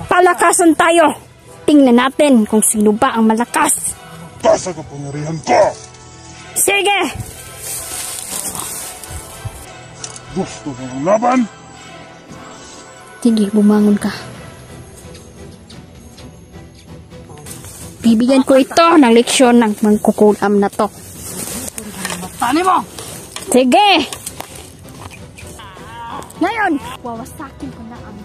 Palakasan tayo. Tingnan natin kung sino ba ang malakas. Basa ka pangyarihan ko! Sige! Gusto mo ng laban? Sige, bumangon ka. Bibigyan ko ito ng leksyon ng mangkukulam na to. Tani mo! Sige! Ngayon, wawasakin ko na ang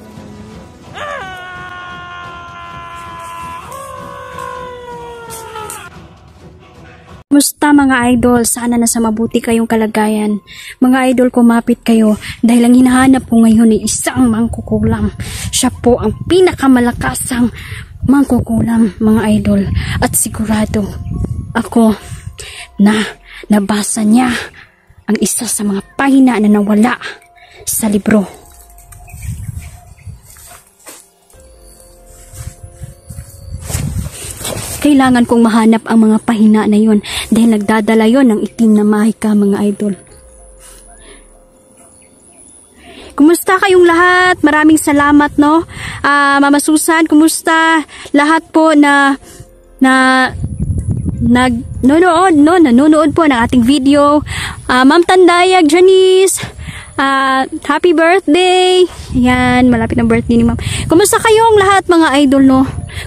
Kumusta mga idol? Sana nasa mabuti kayong kalagayan. Mga idol, kumapit kayo dahil ang hinahanap ko ngayon ay isang mangkukulam. Siya po ang pinakamalakasang mangkukulam, mga idol. At sigurado ako na nabasa niya ang isa sa mga pahina na nawala sa libro. Kailangan kong mahanap ang mga pahina na yon dahil nagdadala yon ng itim na mahika, mga idol. Kumusta kayong lahat? Maraming salamat, no? Mama Susan, kumusta? Lahat po na nanonood po ng ating video. Ma'am Tandayag, Janice, happy birthday! Ayan, malapit ng birthday ni ma'am. Kumusta kayong lahat, mga idol, no?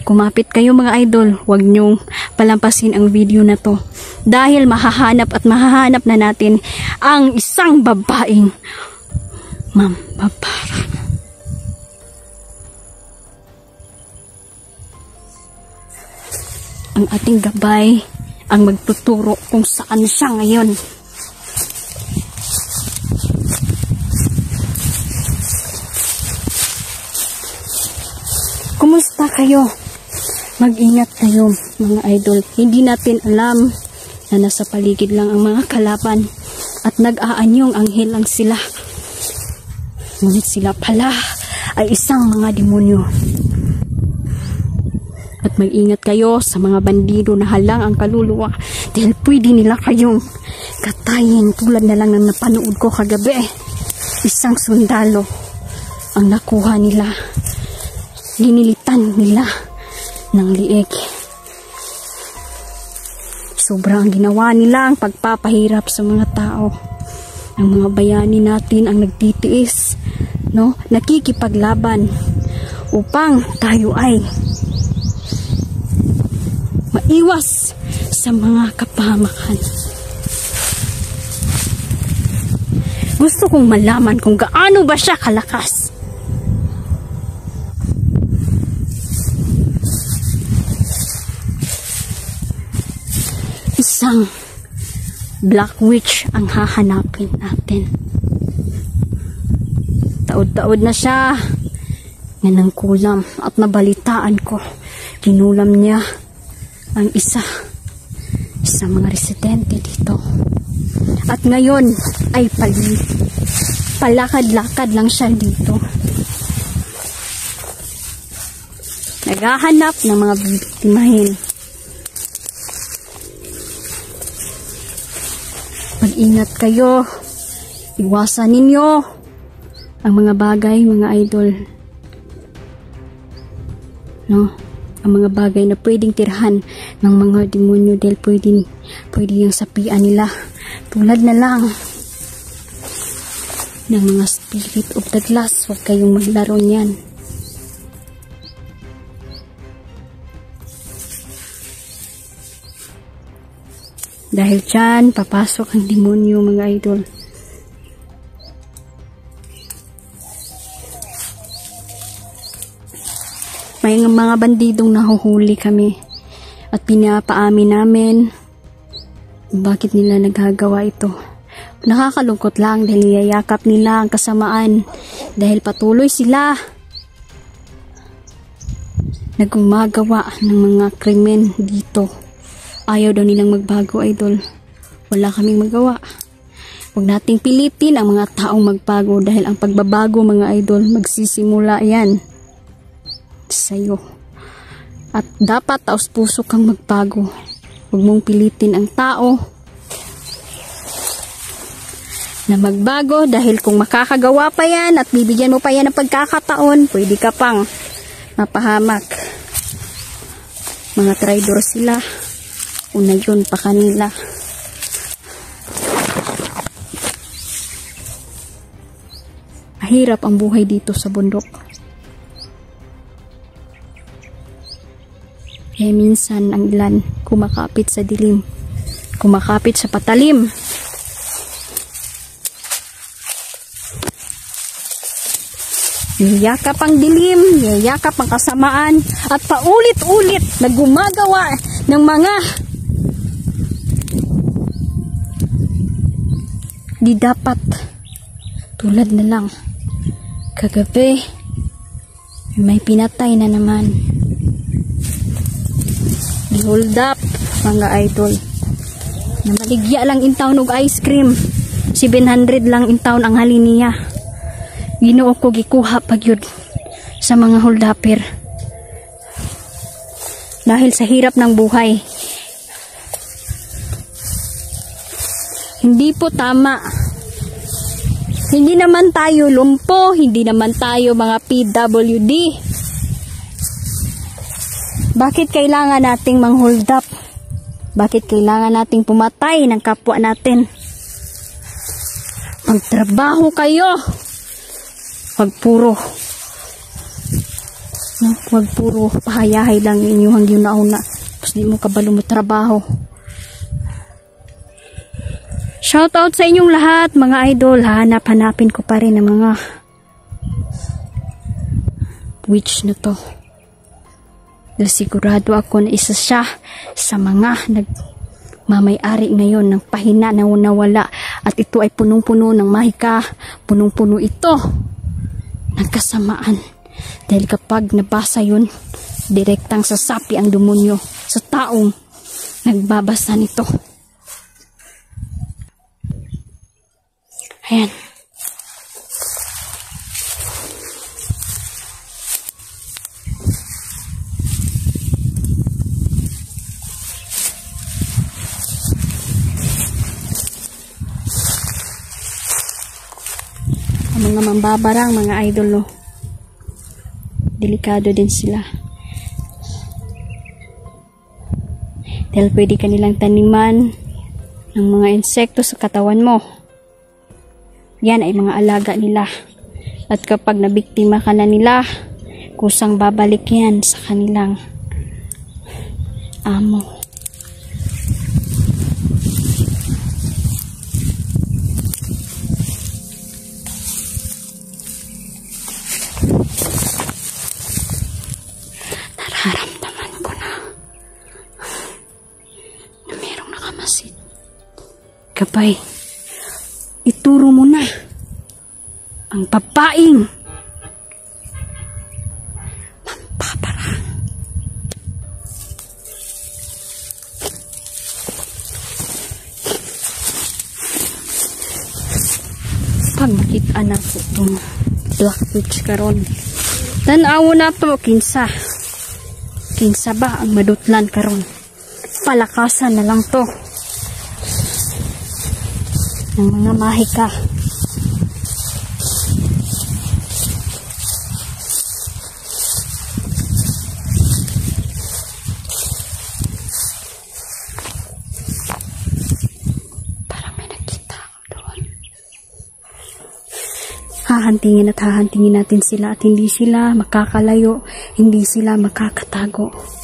Kumapit kayo, mga idol. Huwag nyong palampasin ang video na to. Dahil mahahanap na natin ang isang babaeng mambabara. Ang ating gabay ang magtuturo kung saan siya ngayon. Kumusta kayo? Mag-ingat kayo, mga idol. Hindi natin alam na nasa paligid lang ang mga kalaban at nag-aanyong anghel lang sila. Ngunit sila pala ay isang mga demonyo. At mag-ingat kayo sa mga bandido na halang ang kaluluwa dahil pwede nila kayong katayin tulad na lang ng napanood ko kagabi. Isang sundalo ang nakuha nila. Linilitan nila ng liig. Sobrang ginawa nila ang pagpapahirap sa mga tao. Ang mga bayani natin ang nagtitiis, no? Nakikipaglaban upang tayo ay maiwas sa mga kapahamakan. Gusto kong malaman kung gaano ba siya kalakas. Isang black witch ang hahanapin natin. Taod-taod na siya na nangkulam at nabalitaan ko. Kinulam niya ang isa sa mga residente dito. At ngayon ay palakad-lakad lang siya dito. Naghahanap ng mga biktimahin. Mag-ingat kayo. Iwasan ninyo ang mga bagay, mga idol. No? Ang mga bagay na pwedeng tirhan ng mga demonyo dahil pwede yung sapian nila. Tulad na lang ng mga spirit of the glass. Huwag kayong maglaro niyan. Dahil dyan, papasok ang demonyo, mga idol. May mga bandidong nahuhuli kami at pinapaamin namin bakit nila nagagawa ito. Nakakalungkot lang dahil niyayakap nila ang kasamaan dahil patuloy sila nagumagawa ng mga krimen dito. Ayaw daw nilang magbago, idol. Wala kaming magawa. Huwag nating pilitin ang mga taong magbago dahil ang pagbabago, mga idol, magsisimula yan sa'yo. At dapat taos puso kang magbago. Huwag mong pilitin ang tao na magbago dahil kung makakagawa pa yan at bibigyan mo pa yan ng pagkakataon, pwede ka pang mapahamak. Mga traidor sila. Una yun pa kanila. Mahirap ang buhay dito sa bundok. Kaya minsan ang ilan kumakapit sa dilim, kumakapit sa patalim. Yayakap ang dilim, yayakap ang kasamaan, at paulit-ulit na gumagawa ng mga di dapat. Tulad na lang kagabi, may pinatay na naman. Di hold up, mga idol. Na maligya lang in town og ice cream. 700 lang in town ang halin niya. Ginoo ko gikuha pag yun sa mga hold upper. Dahil sa hirap ng buhay. Hindi po tama. Hindi naman tayo lumpo, hindi naman tayo mga PWD. Bakit kailangan nating mang-hold up? Bakit kailangan nating pumatay ng kapwa natin? Magtrabaho kayo. Wag puro pahayahay lang inyong yun-una. Tapos di mo kabalo mo trabaho. Shout out sa inyong lahat, mga idol. Hanap-hanapin ko pa rin ang mga witch na to. Dahil sigurado ako na isa siya sa mga nagmamay-ari ngayon ng pahina na nawala. At ito ay punong-puno ng mahika. Punong-puno ito ng kasamaan. Dahil kapag nabasa yun, direktang sasapi ang demonyo sa taong nagbabasa nito. Ayan. Ang mga mambabarang, mga idol, no? Delikado din sila. Dahil pwede kanilang taniman ng mga insekto sa katawan mo. Yan ay mga alaga nila. At kapag nabiktima ka na nila, kusang babalik yan sa kanilang amo. Nararamdaman ko na merong nakamasid. Kapay, ituro mo na ang babaeng mambabarang. Pag makita na po itong black witch karon, tanaw na to, kinsa ba ang madutlan karon. Palakasan na lang to ng mga mahika. Parang may nakita ako doon. Hahantingin at hahantingin natin sila at hindi sila makakalayo, hindi sila makakatago.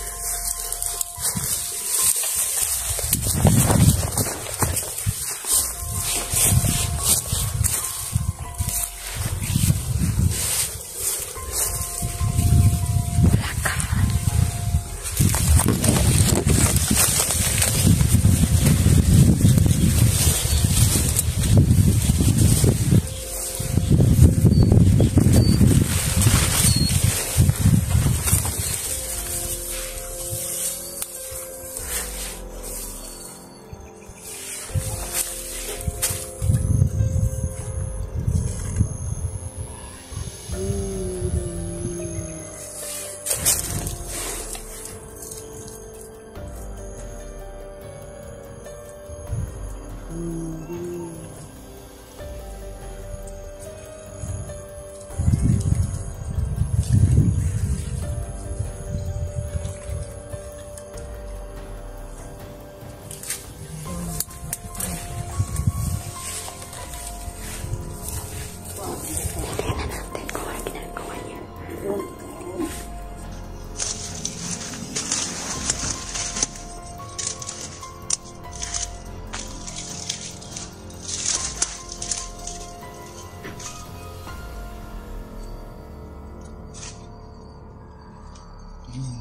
Kailangan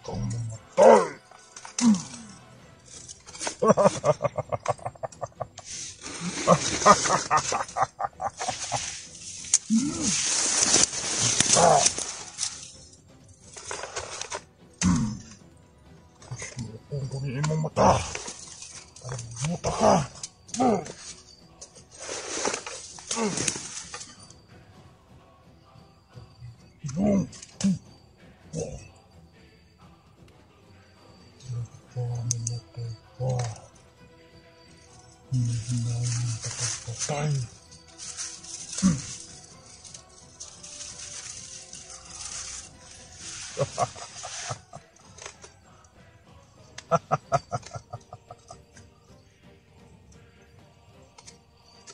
kang mamatay. Gusto kong buriin mong mata. Para mamuta ka. Ilong. Mamatay ka. Hindi na yung patay.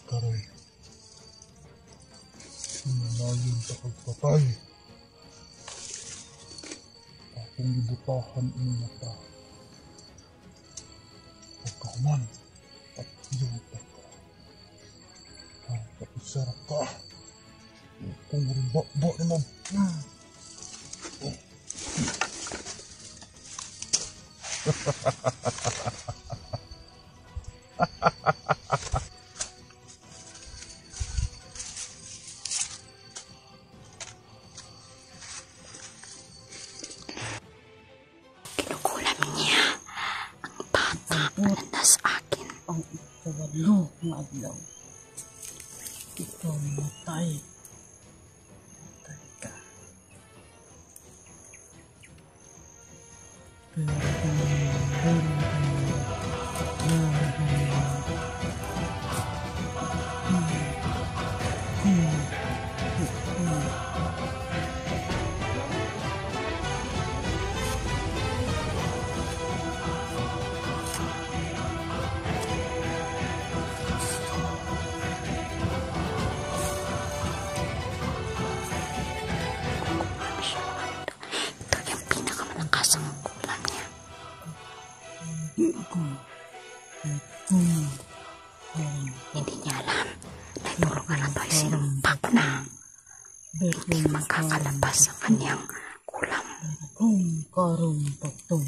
Taray. Sinalayon sa pagpatay. Akong libutahan ang mata. Pagkaman at iyong pagka. Nakaisara ka. Kung rimba naman. Kinukulam niya ang bata na nasa akin. Ang ikawalo ng adlaw. Ikaw matay. Matay ka. Ito yung pinakamalakas ang kulam niya. Hindi niya alam na puro ka na tayo sinumpak na. Hindi magkakalabas ang kanyang kulam. Kung karong pagtong.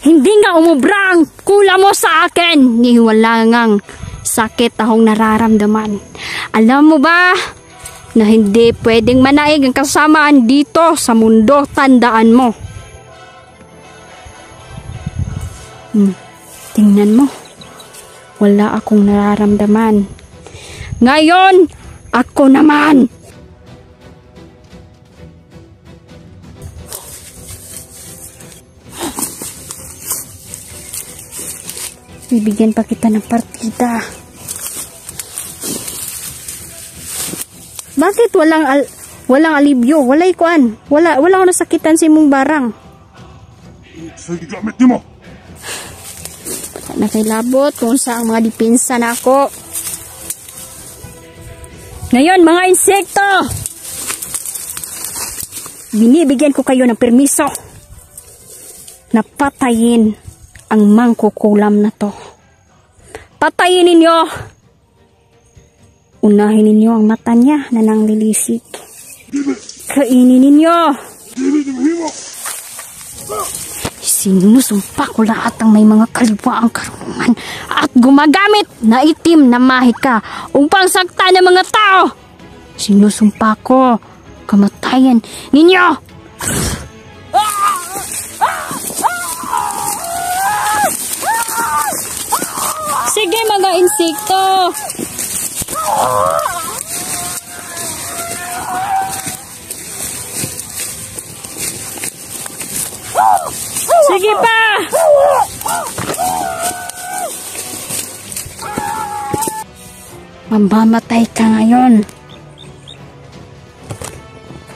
Hindi nga umubra ang kula mo sa akin. Ni wala ngang sakit akong nararamdaman. Alam mo ba na hindi pwedeng manaig ang kasamaan dito sa mundo? Tandaan mo. Tingnan mo. Wala akong nararamdaman. Ngayon, ako naman. Bibigyan pa kita ng partida. Bakit walang alibyo? Walay kuan. Wala ako nasakitan sa imong barang. Sige, gamit niyo mo. Nakilabot kung saan mga depensa na ako. Ngayon, mga insekto, binibigyan ko kayo ng permiso na patayin ang mangkukulam na to. Patayin ninyo. Unahin ninyo ang mata niya na nanglilisik. Kainin ninyo. Sinusumpa ko lahat ang may mga kaliwaang karunungan at gumagamit na itim na mahika upang sakta ng mga tao. Sinusumpa ko kamatayan ninyo. Sige mga insekto. Sige pa. Mamamatay ka ngayon.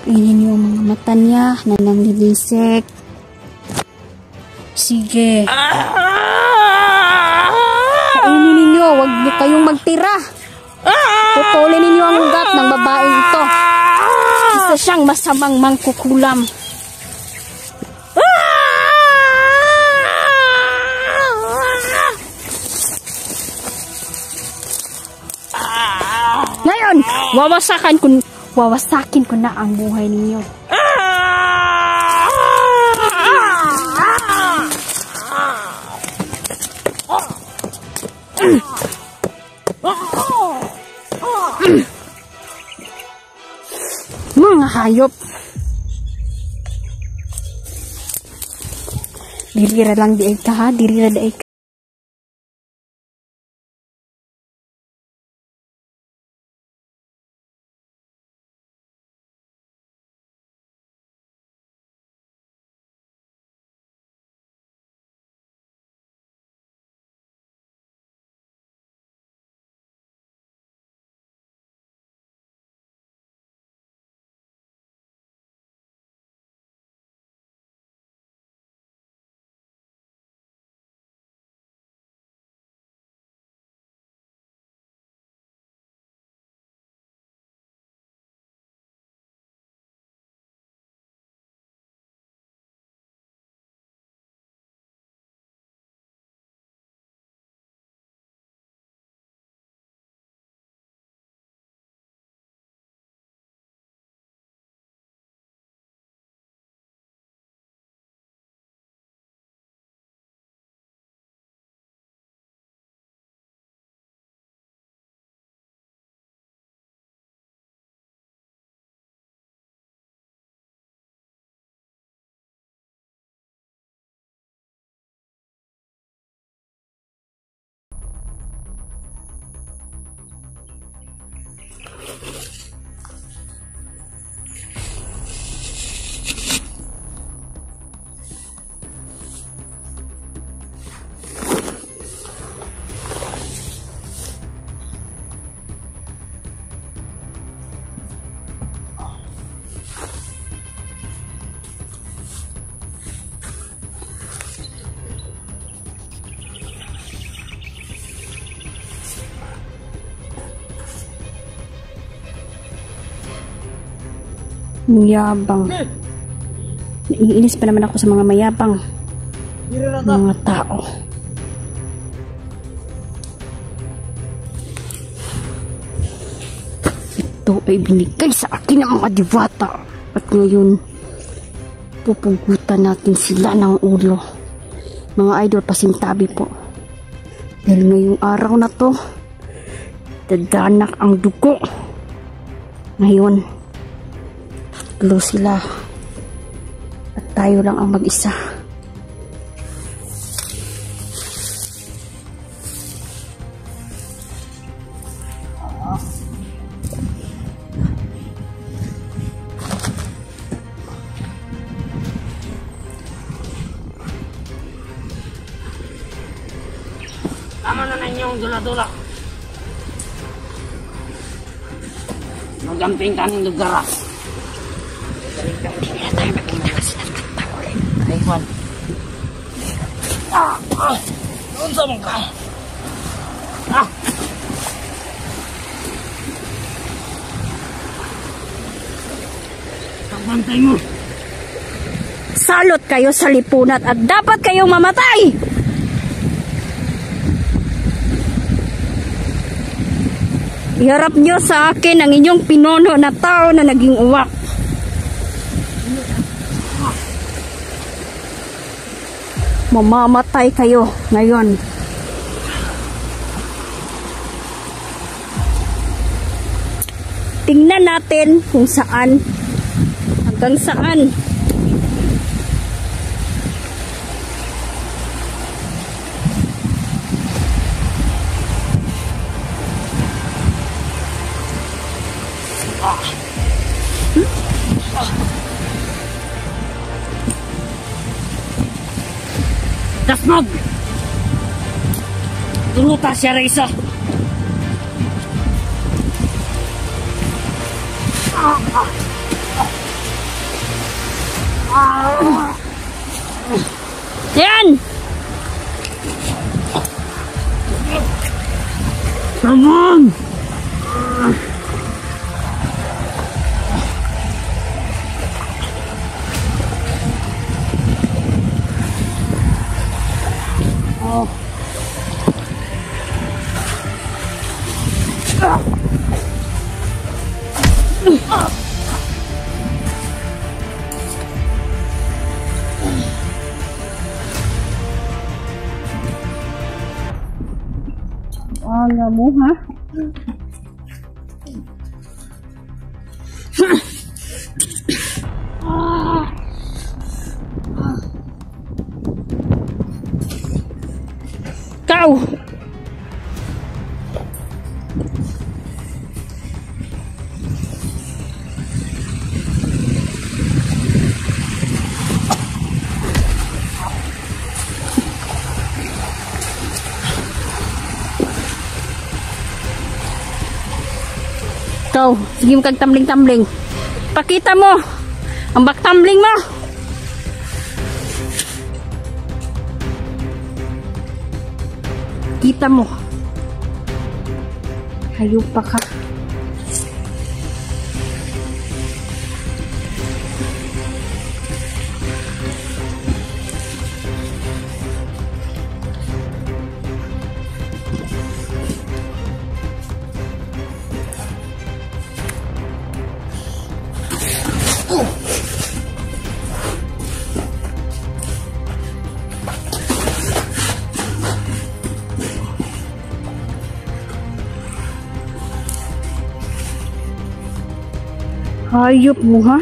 Kainin yung mga mata niya na nanglilisik. Sige. Kainin ninyo, huwag niyo kayong magtira. Putulin ninyo ang ugat ng babaeng ito. Isa siyang masamang mangkukulam. Ngayon, wawasakin ko na ang buhay ninyo. Mga hayop. Dirira lang di ka ha, dirira di ka. Yabang. Naiinis pa naman ako sa mga mayabang. Mga tao. Ito ay binigay sa akin ng mga diwata. At ngayon, pupugutan natin sila ng ulo. Mga idol, pasintabi po. Dahil ngayong araw na to, dadanak ang dugo. Ngayon, tatlo sila. At tayo lang ang mag-isa. Tama na inyong dula-dula. Magamping kaming lugar. Aywan. Doon sa mga. Pagbantay mo. Salot kayo sa lipunat at dapat kayong mamatay! Iharap nyo sa akin ang inyong pinuno na tao na naging uwak. Mamamatay kayo ngayon. Tingnan natin kung saan, hanggang saan. Dasmog! Tuluta siya Reza. Yan! Tamang! Alam mo, ha? Kau! Kau, sige mo kag tambling-tambling. Pakita mo ang back-tumbling mo. Kita mo. Hayop pa ka. Hayop mo, ha?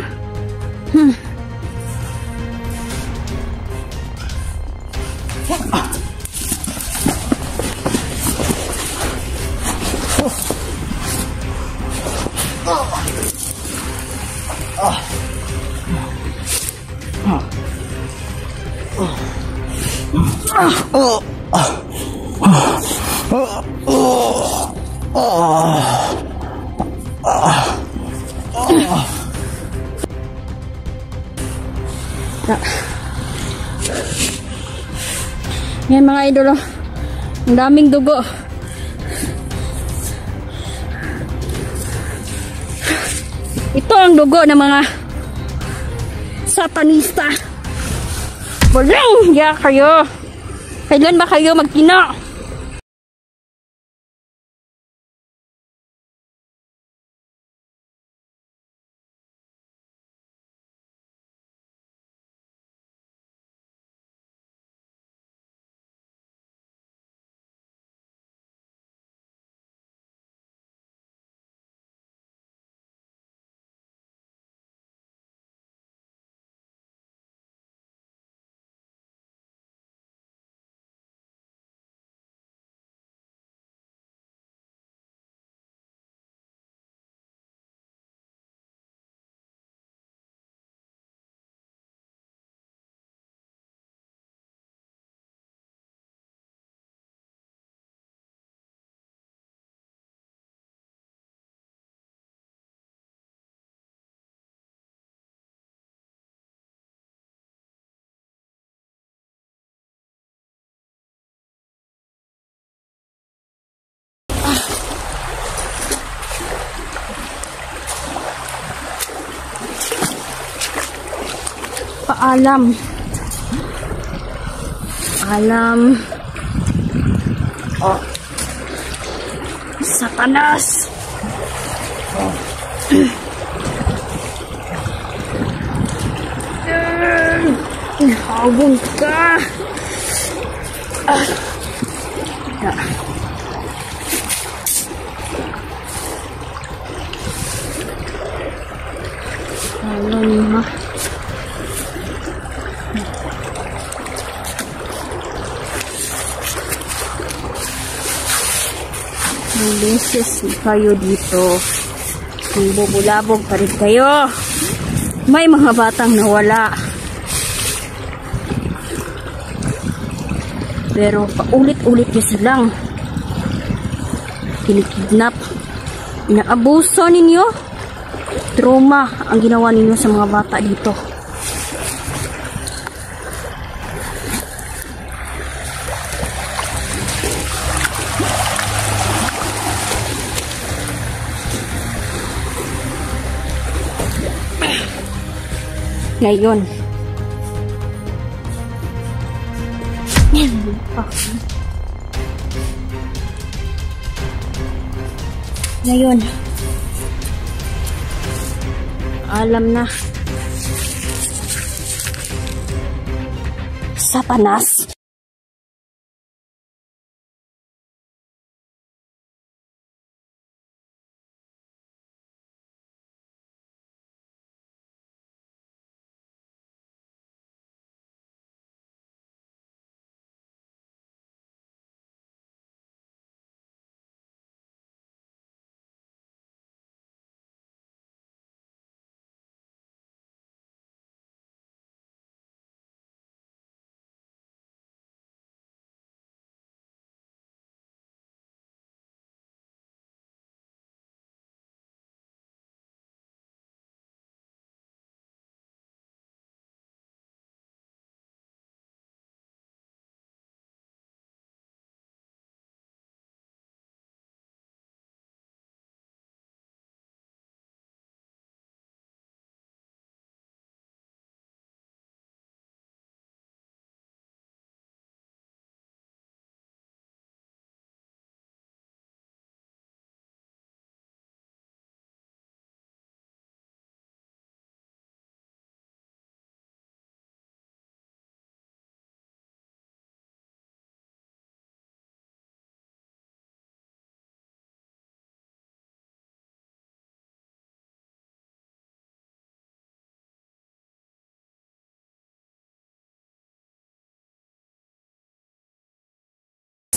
Yan mga idol, oh. Ang daming dugo. Ito ang dugo ng mga satanista. Walang ya kayo. Kailan ba kayo magkina? Alam. Oh. Satanas. Oh. Habon ka. Alam mo. Beses kayo dito. Bubulabog pa rin kayo. May mga batang nawala. Pero paulit-ulit nyo silang kinikidnap. Inaabuso ninyo. Trauma ang ginawa ninyo sa mga bata dito. Ngayon, alam na. Satanas.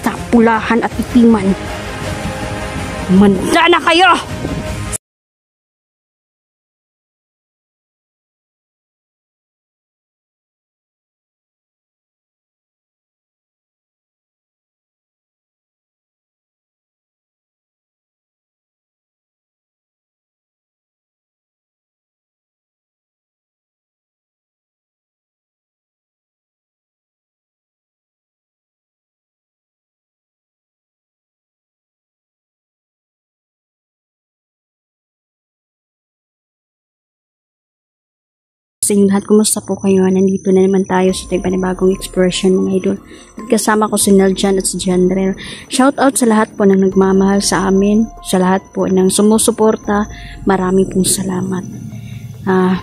Sa pulahan at itiman. Manda na kayo! Sa inyong lahat, kumusta po kayo? Nandito na naman tayo sa panibagong expression mga idol. At kasama ko si Neljan at si General. Shout out sa lahat po ng nagmamahal sa amin, sa lahat po ng sumusuporta. Marami pong salamat.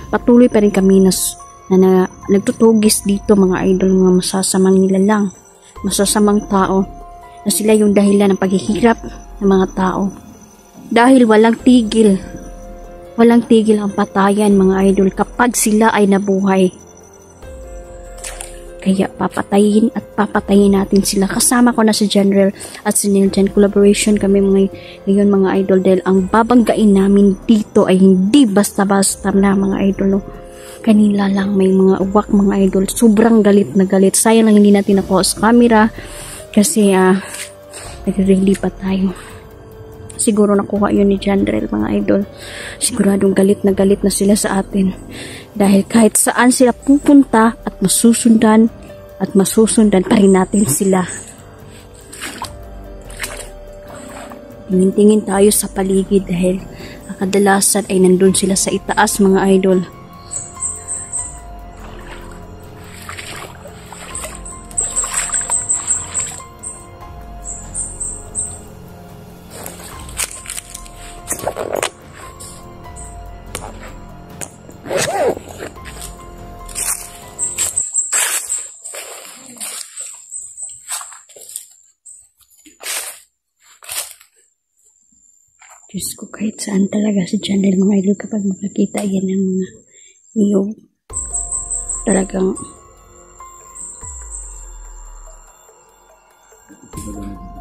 Patuloy pa rin kami na nagtutugis dito mga idol, mga masasamang nilalang, masasamang tao na sila yung dahilan ng paghihirap ng mga tao. Dahil walang tigil ang patayan mga idol kapag sila ay nabuhay. Kaya papatayin natin sila. Kasama ko na si General at si Neljan. Collaboration kami ngayon mga idol dahil ang babanggain namin dito ay hindi basta-basta na mga idol. Kanila lang may mga uwak mga idol. Sobrang galit na galit. Sayang lang hindi natin nakuha sa camera kasi nagre-rally pa tayo. Siguro nakuha yun ni General mga idol. Siguradong galit na sila sa atin. Dahil kahit saan sila pupunta at masusundan pa rin natin sila. Tingin tayo sa paligid dahil kadalasan ay nandun sila sa itaas mga idol. Diyos ko, kahit saan talaga sa channel mga idol, kapag makakita yan ng mga niyog, talagang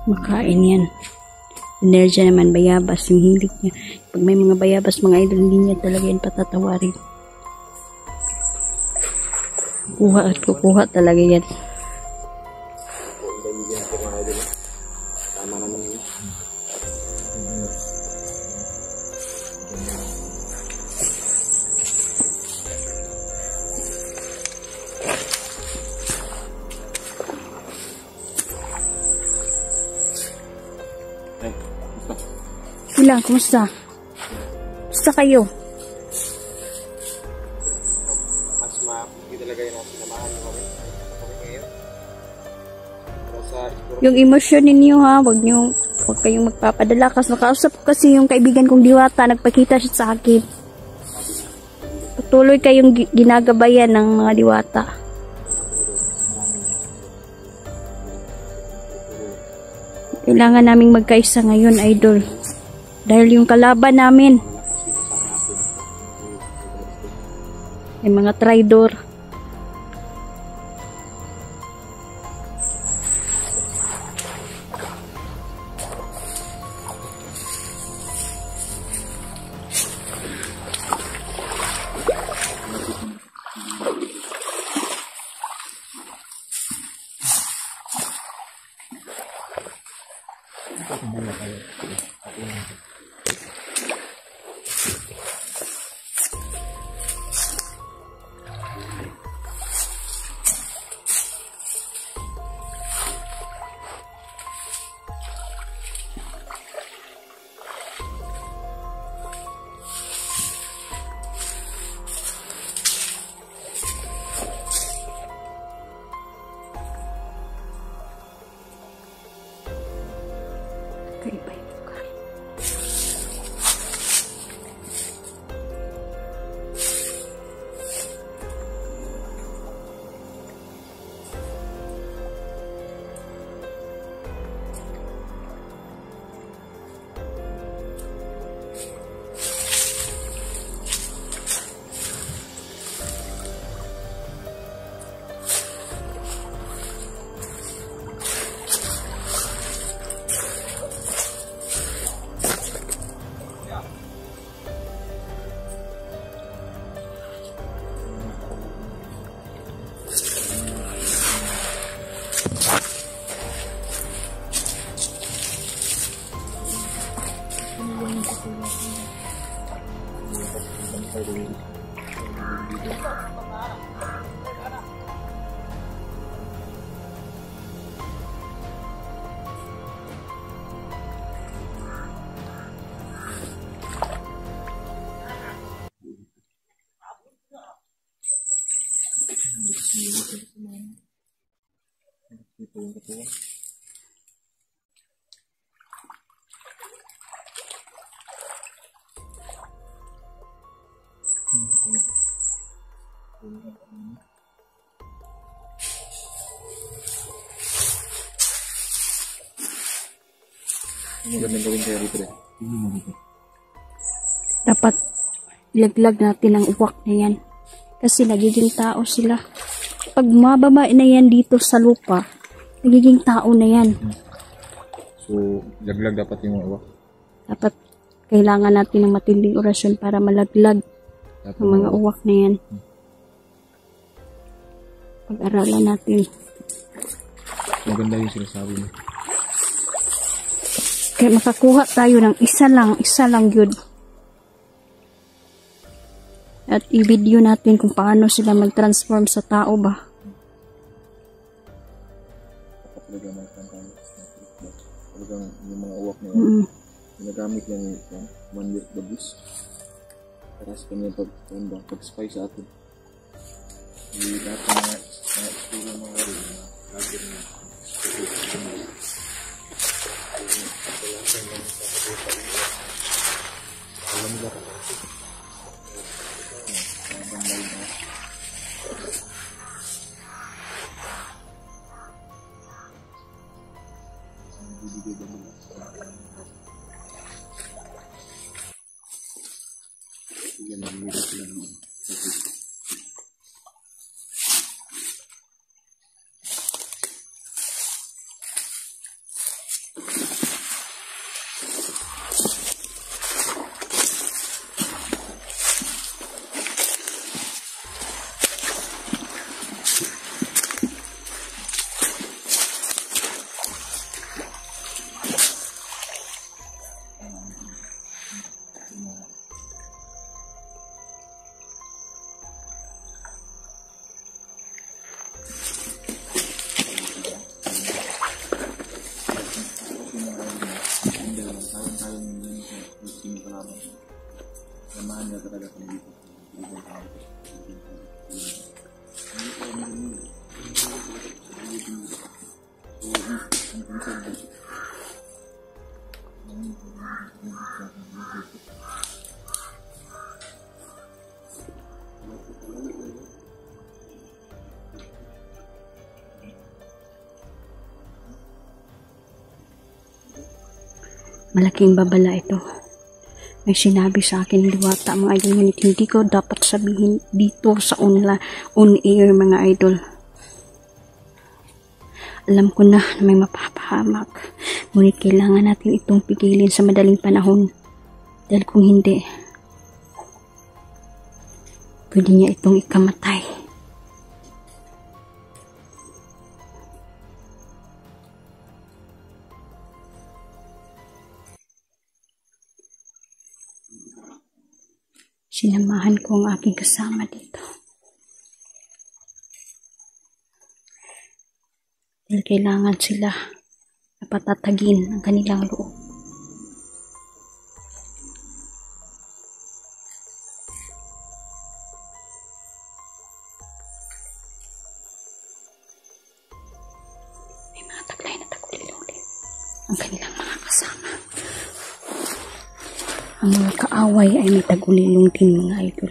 makain yan. Energy naman, bayabas yung hilig niya. Pag may mga bayabas mga idol, hindi niya talaga yan patatawarin. Kuha at kukuha talaga yan. Ilang, kumusta? Kumusta kayo? Mas mapugi talaga yung sinamahan mo kami ngayon. Para sa Yung emosyon ninyo ha, wag kayong magpapadala. Kasi nakausap ko kasi yung kaibigan kong Diwata, nagpakita siya sa akin. Patuloy kayong ginagabayan ng mga Diwata. Kailangan naming magkaisa ngayon, idol. Dahil yung kalaban namin ay mga traidor. magandang gawin kaya rito rin. Dapat ilaglag natin ang uwak na yan. Kasi nagiging tao sila. Pag mababa na yan dito sa lupa, nagiging tao na yan. So, laglag dapat yung mga Dapat kailangan natin ng matinding orasyon para malaglag ang mga uwak na yan. Pag-aralan natin. Maganda yung sinasabi mo. Kaya makakuha tayo ng isa lang yun. At i-video natin kung paano sila mag-transform sa tao ba. Talagang yung mga uwak na yun, ginagamit lang yung manwit babus para sa kanyang pag-spy sa atin. Hindi natin na istura mga rin na lagi na alam nila ka Hindi sila ng samahan niya talaga kami dito. Malaking babala ito. May sinabi sa akin ni Diwata, mga idol, ngunit hindi ko dapat sabihin dito sa on-air, mga idol. Alam ko na may mapapahamak, ngunit kailangan natin itong pigilin sa madaling panahon. Dahil kung hindi, pwede niya itong ikamatay. Sinamahan ko ang aking kasama dito. Dahil kailangan sila na patatagin ang kanilang loob. May mga taglay na tagulilong din ang kanilang mga kasama. Ang mga kaaway ay may tagulilong din, mga idol.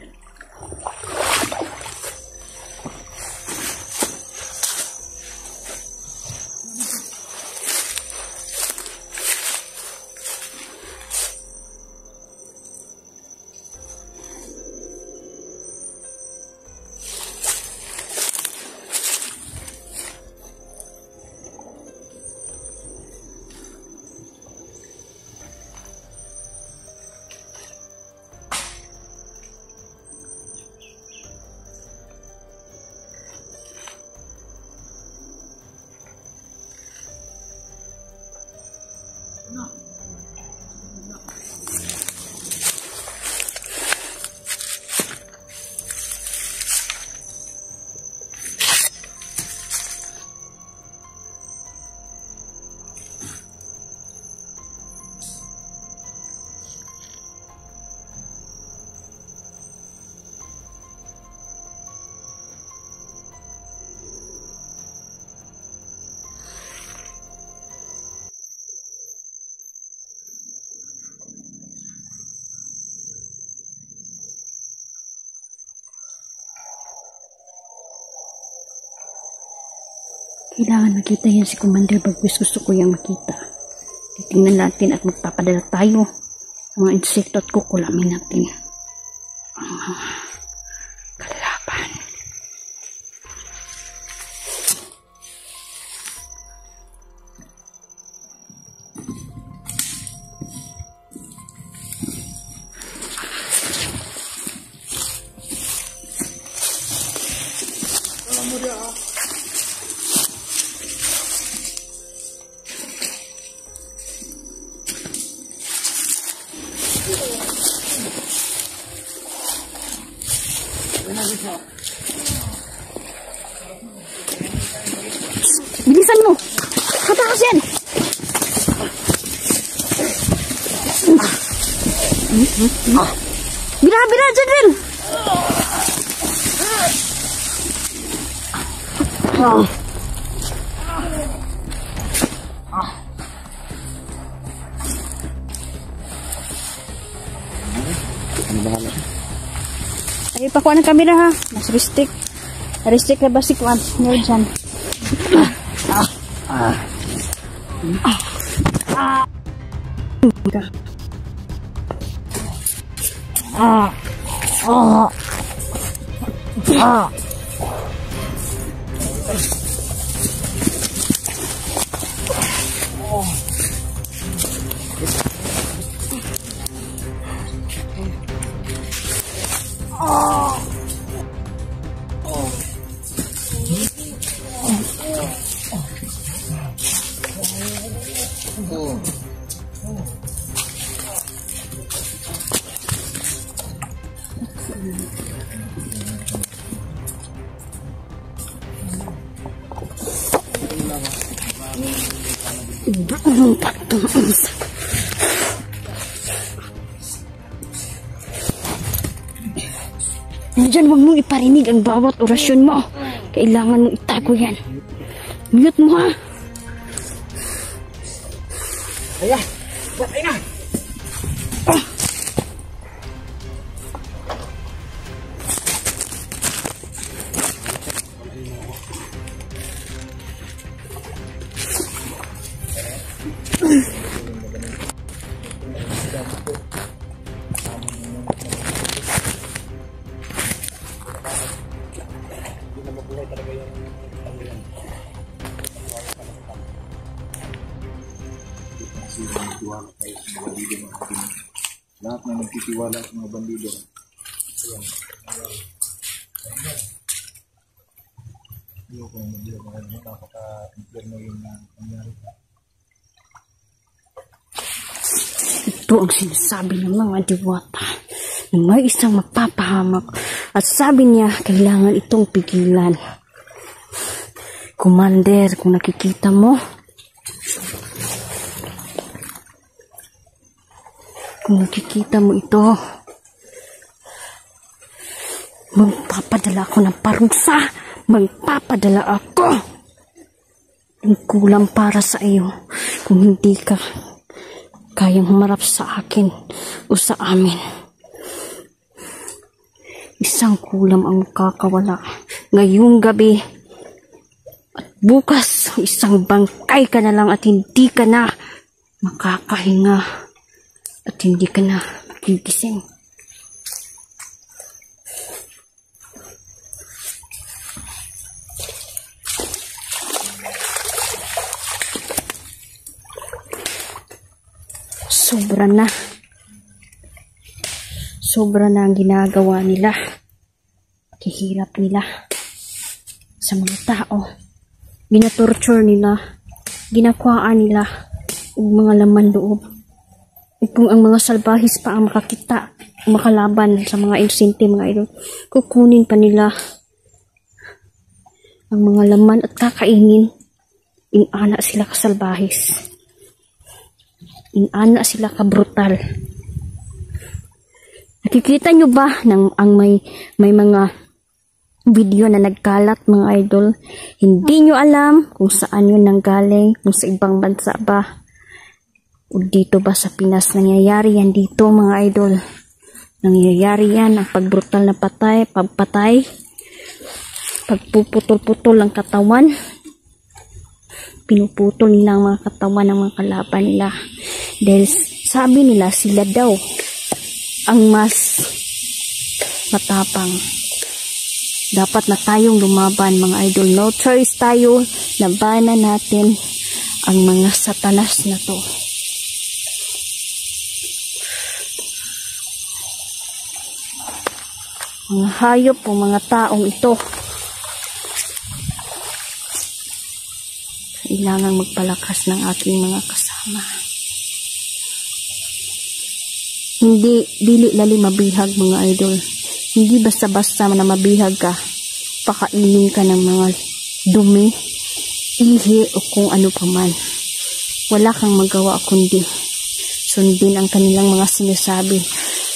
Kailangan makita yan si Commander Bagwis. Gusto ko yung makita. Titingnan natin at magpapadala tayo ng mga insekto at kukulamin natin ang mga kalaban. Bilisan mo! Hatakas yan! Bira-bira dyan rin! Ay, pakuha ng kamera ha. Mas restrict. Restrict na ba si Kwan? Ngayon dyan. Ah! Ah! Nandiyan, huwag mong iparinig ang bawat orasyon mo. Kailangan mong itago yan. Mute mo ha. Ayah! Patay na! Nagtitiwala tayo sa mga bandido, mga katinig. Lahat na nagtitiwala sa mga bandido. Ayan. Hindi ko na mag-iwa mga ganyan. Napaka-implerno yung nangyari. Ito ang sinasabi ng mga diwata na may isang mapapahamak at sabi niya kailangan itong pigilan. Commander, kung nakikita mo, ito, magpapadala ako ng parusa. Magpapadala ako ng kulang para sa iyo kung hindi ka kayang humarap sa akin o sa amin. Isang kulam ang makakawala ngayong gabi at bukas isang bangkay ka na lang at hindi ka na makakahinga at hindi ka na magigising. Sobra na ang ginagawa nila. Kihirap nila sa mga tao. Ginatorture nila, ginakwaan nila ang mga laman loob. Kung ang mga salbahis pa ang makakita, makalaban sa mga inosente, mga idol, kukunin pa nila ang mga laman at kakainin. Inana sila kasalbahis. Inana sila kabrutal. Nakikita nyo ba ang may mga video na nagkalat, mga idol? Hindi nyo alam kung saan yun nanggaling, kung sa ibang bansa ba o dito ba sa Pinas. Nangyayari yan dito, mga idol. Nangyayari yan ang pagbrutal na pagpatay, pagpuputol-putol ang katawan. Pinuputol nila ang mga katawan ng mga kalaban nila dahil sabi nila sila daw ang mas matapang. Dapat na tayong lumaban, mga idol. No choice tayo, labanan natin ang mga satanas na to. Mga hayop o mga taong ito, kailangang magpalakas ng aking mga kasama. Dili lali mabihag, mga idol. Hindi basta-basta na mabihag ka, pakainin ka ng mga dumi, ihi o kung ano pa man. Wala kang magawa kundi sundin ang kanilang mga sinasabi.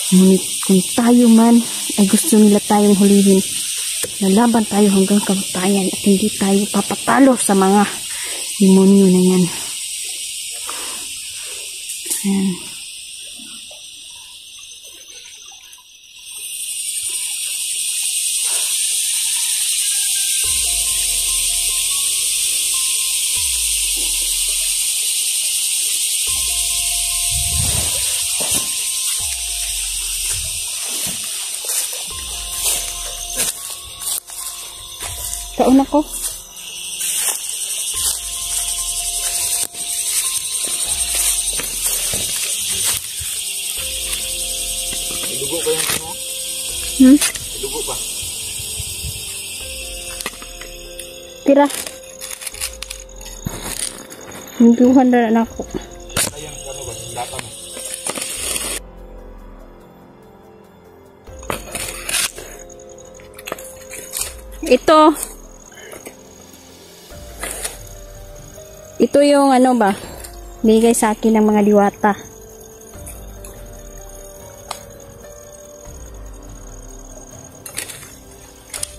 Ngunit kung tayo man ay gusto nila tayong hulihin, lalaban tayo hanggang kamatayan at hindi tayo papatalo sa mga demonyo na yan. Ayan. baon ako. Idugo ba yung ano? Idugo pa. Tira. Hinduhan na ako. Ayang ano ba? Lata mo. Ito yung ano ba? Bigay sa akin ng mga diwata.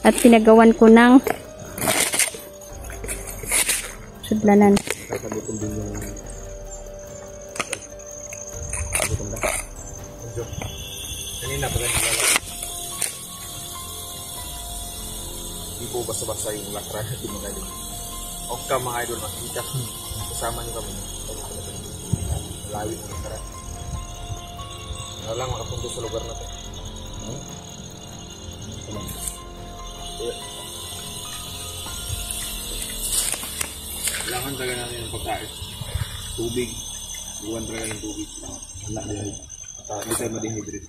At pinagawan ko ng sudlanan. Sasagutin din yung sagutin ba? Medyo kanina pa rin hindi po basta-basta yung lakra natin mga idol. Off ka mga idol, makikita kasama nyo kami malawi ng lakra na lang makapunto sa lugar na ito. Kailangan talaga natin yung pagkain. Tubig. Buwan talaga ng tubig. Wala din. At hindi tayo ma-dehydrate.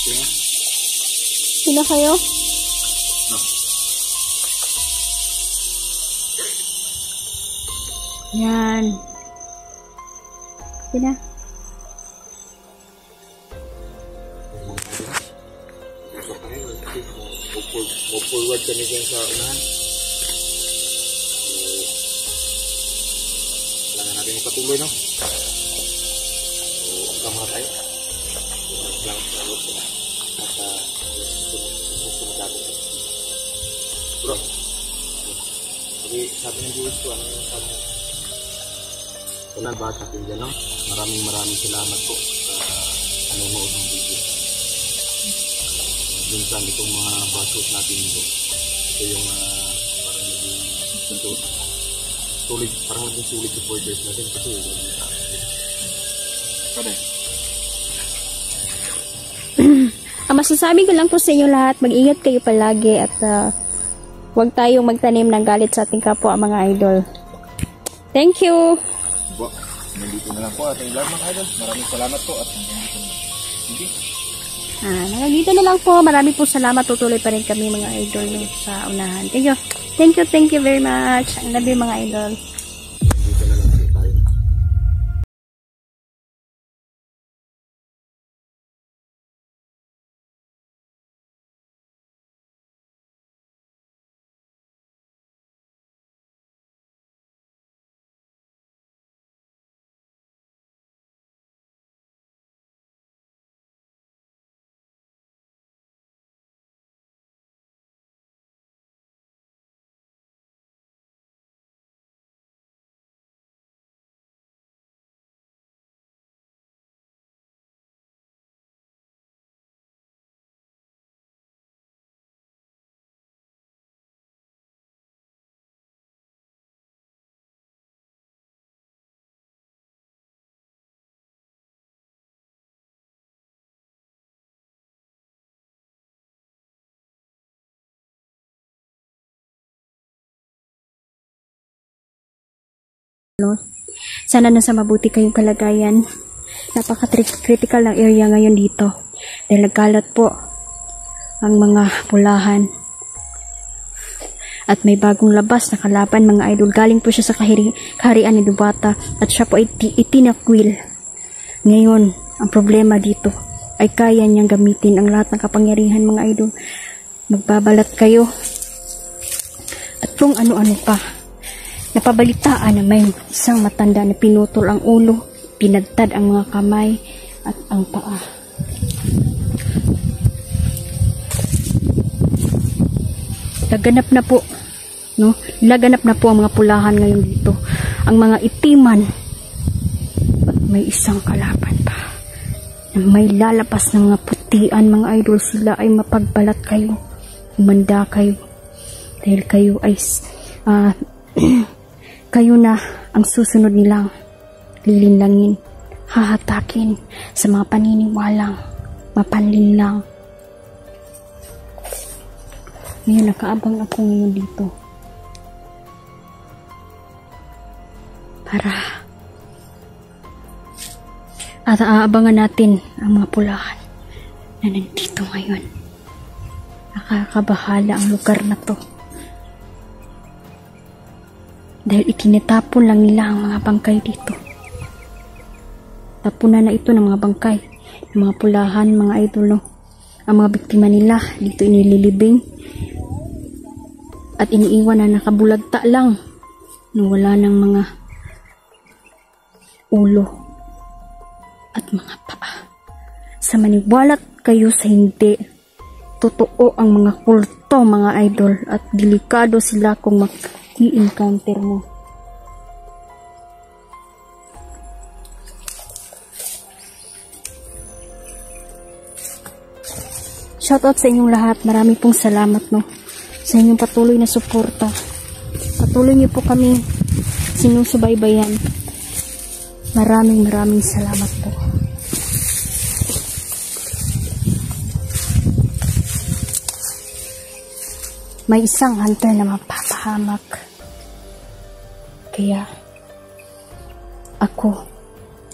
Okay. Sila kayo? No. Yan. Sila. Move forward kami dyan sa unahan. Kailangan natin magpatuloy, no? So, tama tayo. Kailangan tayo at susunod natin. Bro, sabi ng viewers ko, ano yung sabi? Kailan ba sa akin dyan, no? Maraming salamat po sa nanonood ng video. Minsan itong mga bastos natin dito. Ito yung parang naging sulit, parang naging sulit supporters natin kasi pwede. Ang masasabi ko lang po sa inyo lahat, mag-ingat kayo palagi at huwag tayong magtanim ng galit sa ating kapwa mga idol. Thank you! Po, nandito na lang po ating vlog mga idol. Maraming salamat po at nandito na. Sige. Dito na lang po. Marami po salamat. Tutuloy pa rin kami mga idol no, sa unahan. Thank you. Thank you very much. I love you mga idol. Dito na lang po tayo. Sana nasa mabuti kayong kalagayan. Napaka-critical ng area ngayon dito. Dahil nagkalat po ang mga pulahan. At may bagong labas na kalaban mga idol. Galing po siya sa kaharian ni Dubata. At siya po ay itinakwil. Ngayon, ang problema dito ay kaya niyang gamitin ang lahat ng kapangyarihan mga idol. Magbabalat kayo. At kung ano-ano pa. Napabalitaan na may isang matanda na pinutol ang ulo, pinagtad ang mga kamay at ang paa. Laganap na po, no? Laganap na po ang mga pulahan ngayon dito. Ang mga itiman at may isang kalaban pa na may lalapas ng mga putian mga idol. Sila ay mapagbalat kayo, umanda kayo dahil kayo ay kayo na ang susunod nilang lilinlangin, hahatakin sa mga paniniwalang mapanlinlang. Ngayon, nakaabang ako ngayon dito para at aabangan natin ang mga pulahan na nandito ngayon. Nakakabahala ang lugar na to dahil itinatapon lang nila ang mga bangkay dito. Tapunan na ito ng mga bangkay ng mga pulahan, mga idol, no? Ang mga biktima nila dito inililibing at iniiwan na nakabulagta lang nung wala ng mga ulo at mga paa. Sa maniwalat kayo sa hindi, totoo ang mga kulto, mga idol, at delikado sila kung mag-i-encounter mo. Shoutout sa inyong lahat. Marami pong salamat, no, sa inyong patuloy na suporta. Patuloy niyo po kami sinusubaybayan. Maraming salamat po. May isang hunter na mapapahamak. Kaya ako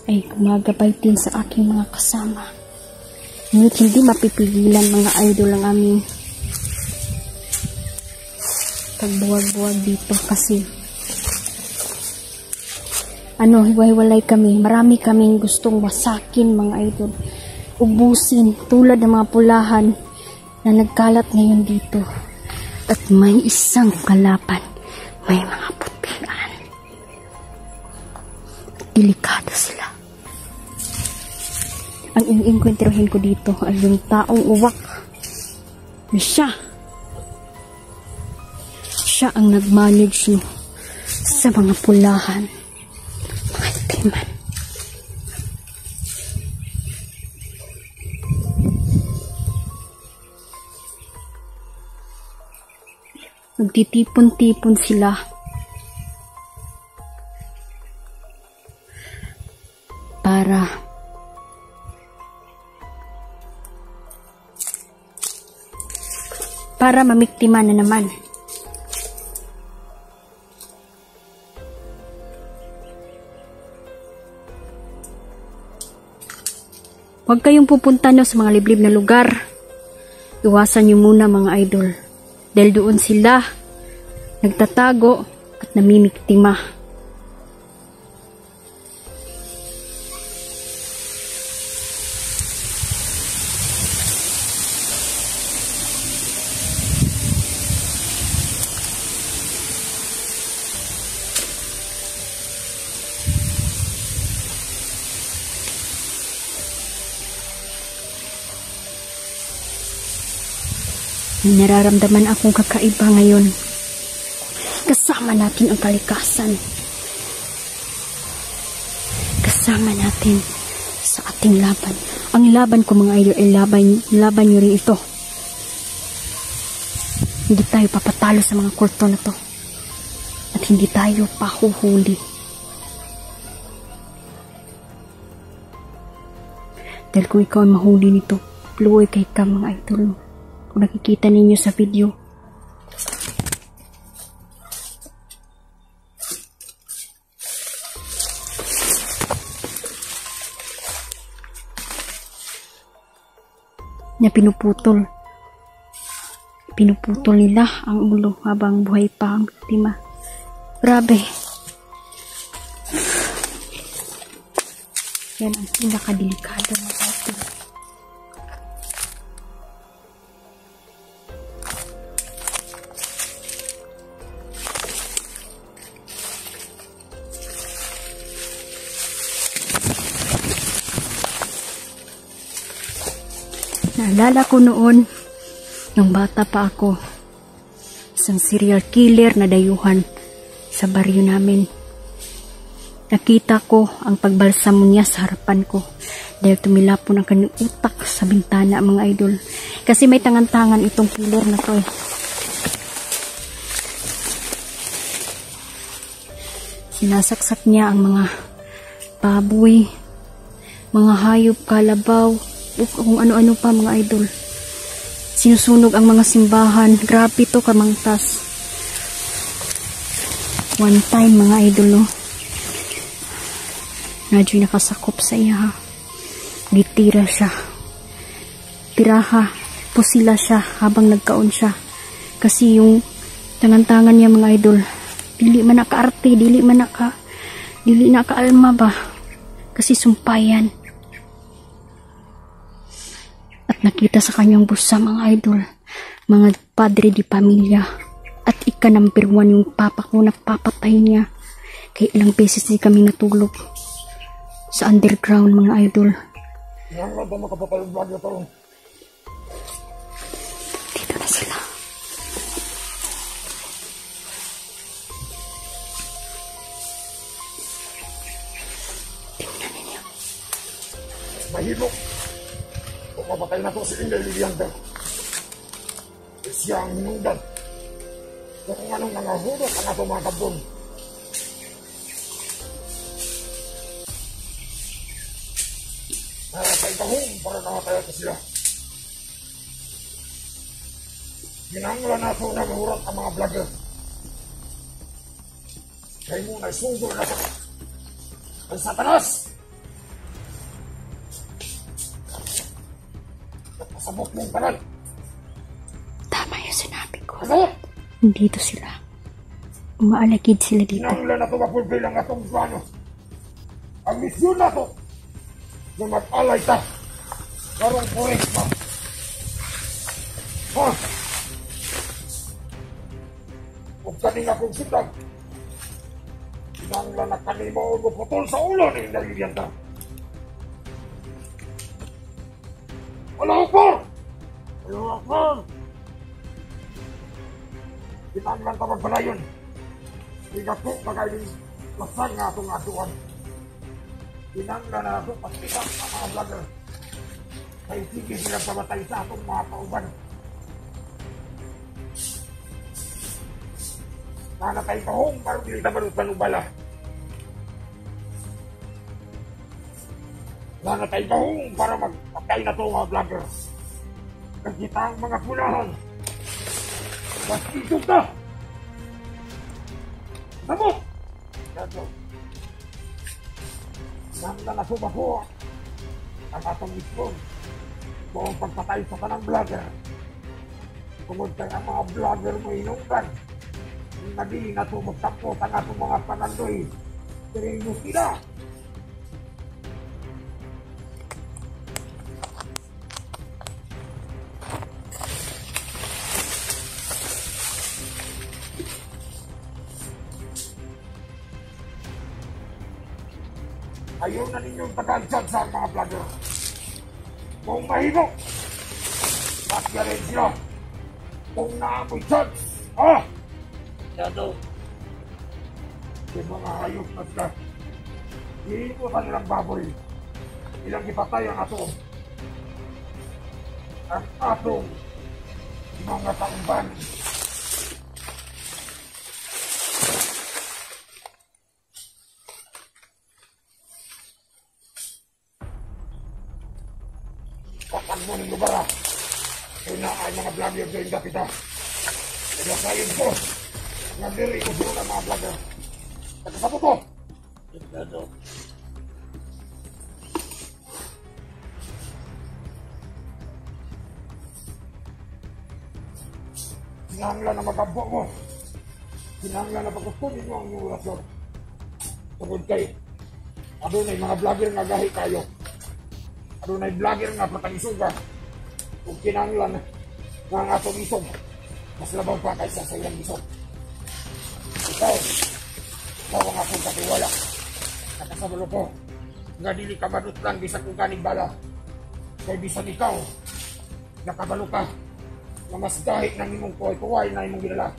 ay gumagabay din sa aking mga kasama. Ngunit hindi mapipigilan, mga idol, ang aming pagbuwag-buwag dito kasi hiwa-hiwalay kami. Marami kaming gustong wasakin, mga idol. Ubusin tulad ng mga pulahan na nagkalat ngayon dito. At may isang kalaban. May mga putian. Delikado sila. Ang iinkwentruhin ko dito ay yung taong uwak. Siya ang nag-manage, no, sa mga pulahan, mga timan. Nagtitipon-tipon sila para mamiktima na naman. Huwag kayong pupunta sa mga liblib na lugar. Iwasan nyo muna, mga idol. Dahil doon sila nagtatago at namimiktima. May nararamdaman akong kakaiba ngayon. Kasama natin ang kalikasan. Kasama natin sa ating laban. Ang laban ko, mga idol, ay laban nyo rin ito. Hindi tayo papatalo sa mga kulto na to. At hindi tayo pahuhuli. Dahil kung ikaw ay mahuli nito, luoy kay ka, mga idol. Kung nakikita ninyo sa video. Na pinuputol nila ang ulo habang buhay pa ang biktima. Grabe. Yan ang pinakadelikado na natin. Naalala ko noon, nung bata pa ako, isang serial killer na dayuhan sa baryo namin. Nakita ko ang pagbalsamo niya sa harapan ko dahil tumilapon ang kanyang utak sa bintana, mga idol. Kasi may tangan-tangan itong killer na to eh. Sinasaksak niya ang mga baboy, mga hayop, kalabaw, o kung ano-ano pa mga idol. Sinusunog ang mga simbahan. Grabe to kamangtas. One time mga idol, no? Nadyo'y nakasakop sa iya, ha. Gitira siya. Tiraha. Pusila siya habang nagkaon siya. Kasi yung tangan-tangan niya mga idol, dili man naka-arte, dili naka-alma ba? Kasi sumpayan. At nakita sa kanyang busa mga idol, mga padre di pamilya. At ika-number 1 yung papa ko, napapatay niya. Kaya ilang beses din kami natulog sa underground mga idol. Yan lang ba makapapalubag na to? Dito na sila. Tingnan ninyo. Mahilok. Kung mapatay na to si Inday Lilianda. Siya ang minungdan. Kung anong nangahulog ang ato mga kabon. Sa ikahong para nakataya ko sila. Ginanglan na ito na mahurat ang mga vlogger. Kaya mo na isunggo na ito. Ang satanas! Napasabot mong kanal. Tama yung sinabi ko. Ano? Dito sila. Umaalagid sila dito. Ginanglan na ito mapulbil ang atong plano. Ang misyon na ito na mag-alay ta karong purisma. Ha? Huwag kaning akong sitag. Ginanglan na kanimo o putol sa ulo ni Nalilianta. Wala akor! Wala akor! Ginanglan ka magbalayon. Igato kagaling lasang nga itong atuan. Ginanglan na ito pastikan ang mga vlogger. Kaya sige silang pamatay sa atong mga kauban. Nanatay kahong parang hindi naman panubala. Nanatay kahong para magpatay na ito mga vlogger. Nagkita ang mga punahan. Bastisog na! Namot! Gato. Nangla na sumako ang atong misyon buong pagpatay sa tanang vlogger. Tungod kay ang mga vlogger mo inungkan, naging na ito magtapos ang atong mga panandoy. Pero mo sila. Ayaw na ninyong tagansad sa mga vlogger. Kung mahimo, bakya rin sila. Kung naamoy chance, Yado. Yung mga hayop na sila. Hihimo ka nilang baboy. Ilang ipatay ang atong. Ang atong mga taumban. Kapan mo ng lugar, na ay mga vlogger din kapita. Kaya sayon ko, nandiri ko doon ang mga vlogger. Nagkasabot ko. Ito. Sinangla na magabo mo. Sinangla na pagkukunin mo ang iyong orasyon. Tungkol kayo, adunay mga vlogger nga gahi kayo. Adunay vlogger nga patalisuga. Kung kinanglan nga ang atong isog, mas labaw pa kaysa sa iyang isog. Ikaw ang akong katiwala. Nakasabalo ko, nga dili ka madutlang bisag kong kanig bala. Kaya bisan ikaw, nakabalo ka, na mas dahit ng imong kuway-kuway na imong ginala.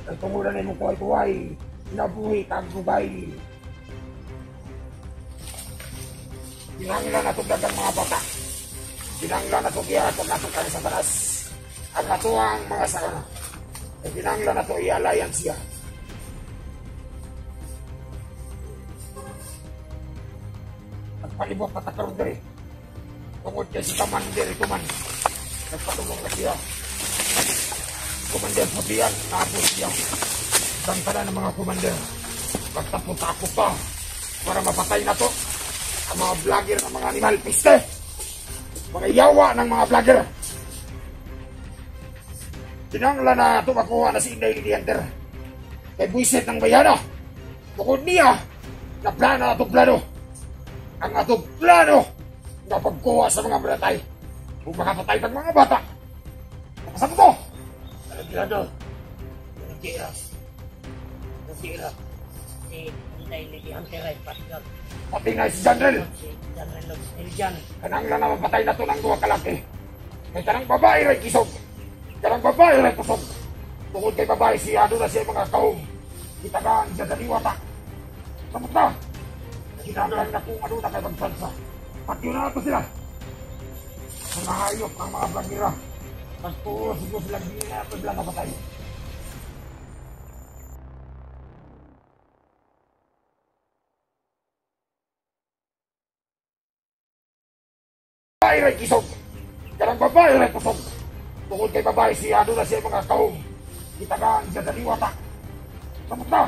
At tungulan na imong kuway-kuway, nabuhi kang gubay. Kinanglan na dagang mga bata. Kinanglan na gihatod na itong kani sa banas. Ang katuwang mga sana. E kinanglan na ialayan siya. Nagpalibot na takaroon diri. Tungod kay si Commander ito man. Nagpatulong na siya. Commander Fabian, tapos siya. Santana ng mga commander. Pagtapos-ako pa para mapatay na to ang mga vlogger ng mga animal piste. Mga yawa ng mga vlogger. Kinanglan na ito makuha na si Inday Lady Hunter. Kay buisit ng bayana. Bukod niya na plano atong plano. Ang atong plano na pagkuha sa mga baratay. Kung makapatay ng mga bata. Nakasama mo! Alagilado. Nagkira. Nagkira. Si Inday Lady Hunter ay patgal. Pati nga si General. Si General Log Niljan. Kananglan na mapatay na ito ng duwa kalaki. May tanang babae rin kisog. Kanang babae rin kusog. Tungkol kay babae siya doon na siya mga kaong. Itagaan siya sa diwata. Samot na. Kinanglan na kung ano na kay magsansa. Pati yun na ito sila. Mga hayop ang mga blagira. Mas puro siguro silang hindi na ito sila napatay. Babae rin kisog. Kanang babae rin kusog. Tungkol kay babae siya doon na siya mga kaong. Itagaan siya sa diwata. Samot na.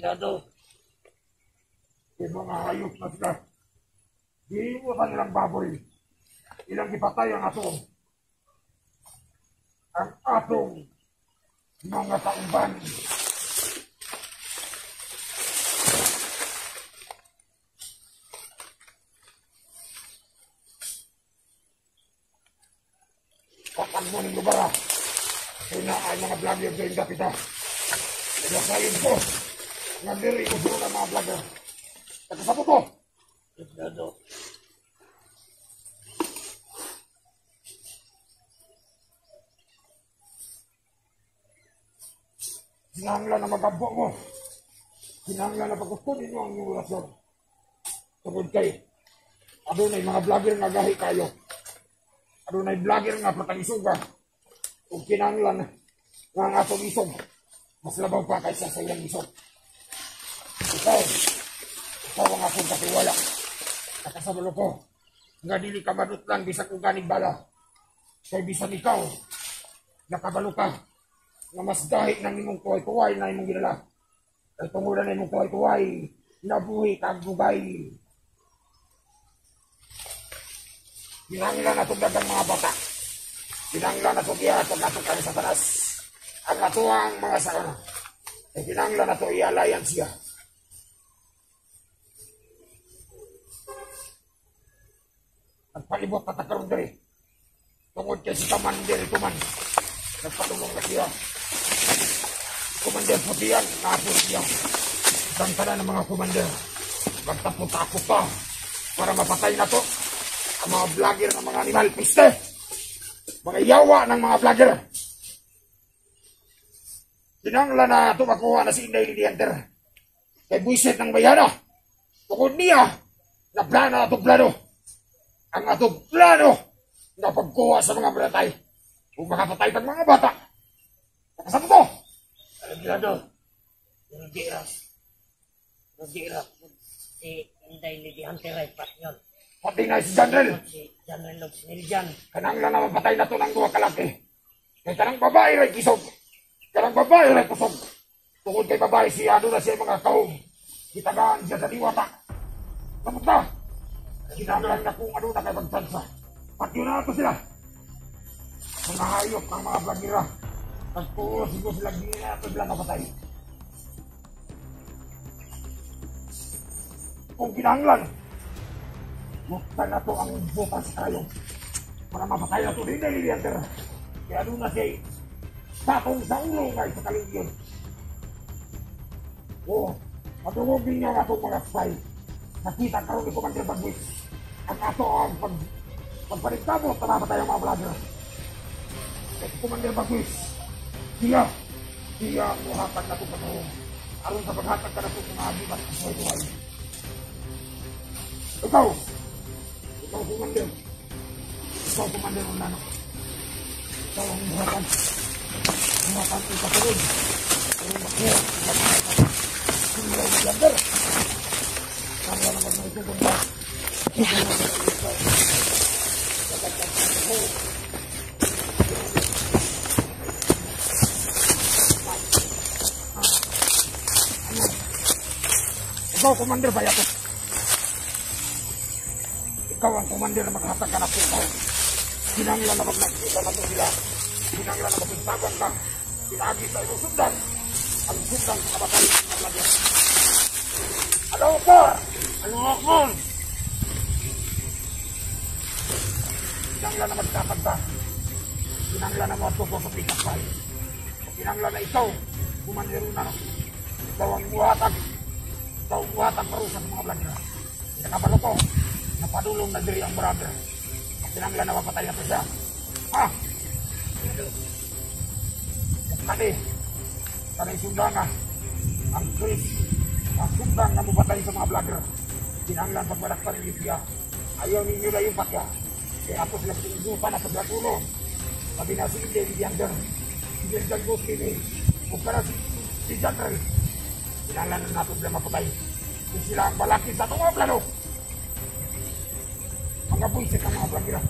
Lado. Yung mga hayop na sila. Di mo sa nilang baboy. Ilang ipatay ang atong. Ang atong mga taumban. Pakan mo ng lugar ah. Kaya na ay mga vlogger doon kapita. Kaya sayod ko. Nandiri ko doon ang mga vlogger. Nagkasapot ko. Lado. Kinahanglan na magabo mo. Kinahanglan na pagkustunin mo ang iyong orasyon. Tungkol kay, adunay mga vlogger nga gahi kayo. Adunay vlogger nga patangisuga. Kung kinahanglan nga ang atong isog, mas labaw pa kaysa sa iyang isog. Ikaw ang akong katiwala. Nakasabalo ko, nga dili ka madutlan bisag uganig bala. Kay bisan ikaw, nakabalo ka, nga mas dahil ng imong kuway-kuway na imong ginala. Kay tungulan na imong kuway-kuway, nabuhi kag gubay. Kinahanglan na dagang mga bata. Kinahanglan na ihatod nato kani Satanas. Ang atuang mga sakana. Kay kinahanglan na ialayan siya. Nagpalibot na takaroon diri. Tungod kay si Commander ito man. Nagpatulong na siya. Commander Fabian, tapos siya. Santana ng mga commander. Pagtapos-ako pa para mapatay na to ang mga vlogger ng mga animal piste. Mga yawa ng mga vlogger. Kinanglan na ito makuha na si Inday Lady Hunter. Kay buisit ng bayana. Bukod niya na plano atong plano. Ang atong plano na pagkuha sa mga baratay. Kung makapatay ng mga bata. Nakasama mo! Alagilado. Nagkira. Nagkira. Si Inday Lady Hunter ay patgal. Pati nga si General. Si General Log Niljan. Kananglan na mapatay na ito ng duwa kalaki. Kay kanang babae rin kisog. Kanang babae rin kusog. Tungkol kay babae siya doon na siya mga kaong. Itagaan siya sa diwata. Samot na! Kinanglan na kung ano na kay magsansa. Pati yun na ito sila. Mga hayop ang mga blagira. Mas puro siguro silang hindi na ito sila napatay. Kung kinanglan, buksan na ito ang bukas tayo. Para mapatay na ito din na Lilianter. Kaya doon na siya satong sa ulo ngay sa kaligyon. Oo, Matulogin niya nga itong mga spy. Nakita karoon ni Commander Bagwis. Ang ato ang pagparitamo, tamamatay ang mga vlogger. At Commander Bagwis, siya muhatag na itong panahon. Aron sa paghatag ka na itong mga abibat sa buhay. Ikaw, Commander. Ikaw, Commander ng nanak. Ikaw ang muhatag. Muhatag ang kasunod. Ang makuha. Sila yung vlogger. Kaya naman na ito ganda. Ikaw, Commander Bayato. Ikaw ang Commander na maghatag ka na po ikaw. Sinanglan na magkakita na po sila. Sinanglan na magkakitagan ka. Sinagi sa iyong sundan. Ang sundan sa kabatay ng mga vlogger. Ano ko? Ano ako? Sinanglan na magkakanta. Sinanglan na matuto sa pikapay. Sinanglan na ikaw, Commander na. Ikaw ang muhatag. Ikaw ang muhatag parusa sa mga vlogger. Nakabalo ko, napadulong na diri ang brother. Sinanglan na mapatay na po siya. Ha? Kani sundan na. Ang Chris, ang sundan na mapatay sa mga vlogger. Sinanglan pagbalakpan ni siya. Ayaw ninyo na yung patya. Kaya ako sila sinusupan na paglakulo. Sabi na si Inde, si Diander. Si Diander Goskin eh. Kung ka na si Diander. Sinanglan na natin sila mapatay. Kung sila ang balakid sa itong mga plano. Mga buisit ang mga vlogger.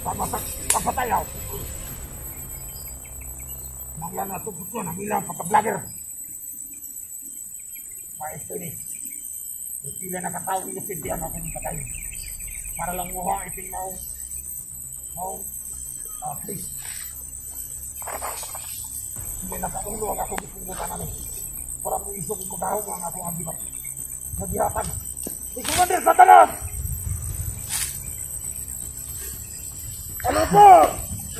Pamasak, papatayaw. Sinanglan na ito po na bilang pagka-vlogger. Maestro ni. May pila na katao inusindihan ako ni katay. Para lang muha iting please. Hindi nakaulo ang ako bipungutan namin. Para mo iso kung kagahong ang akong agibat. Nagihatan. Si Commander Satanas! Ano po?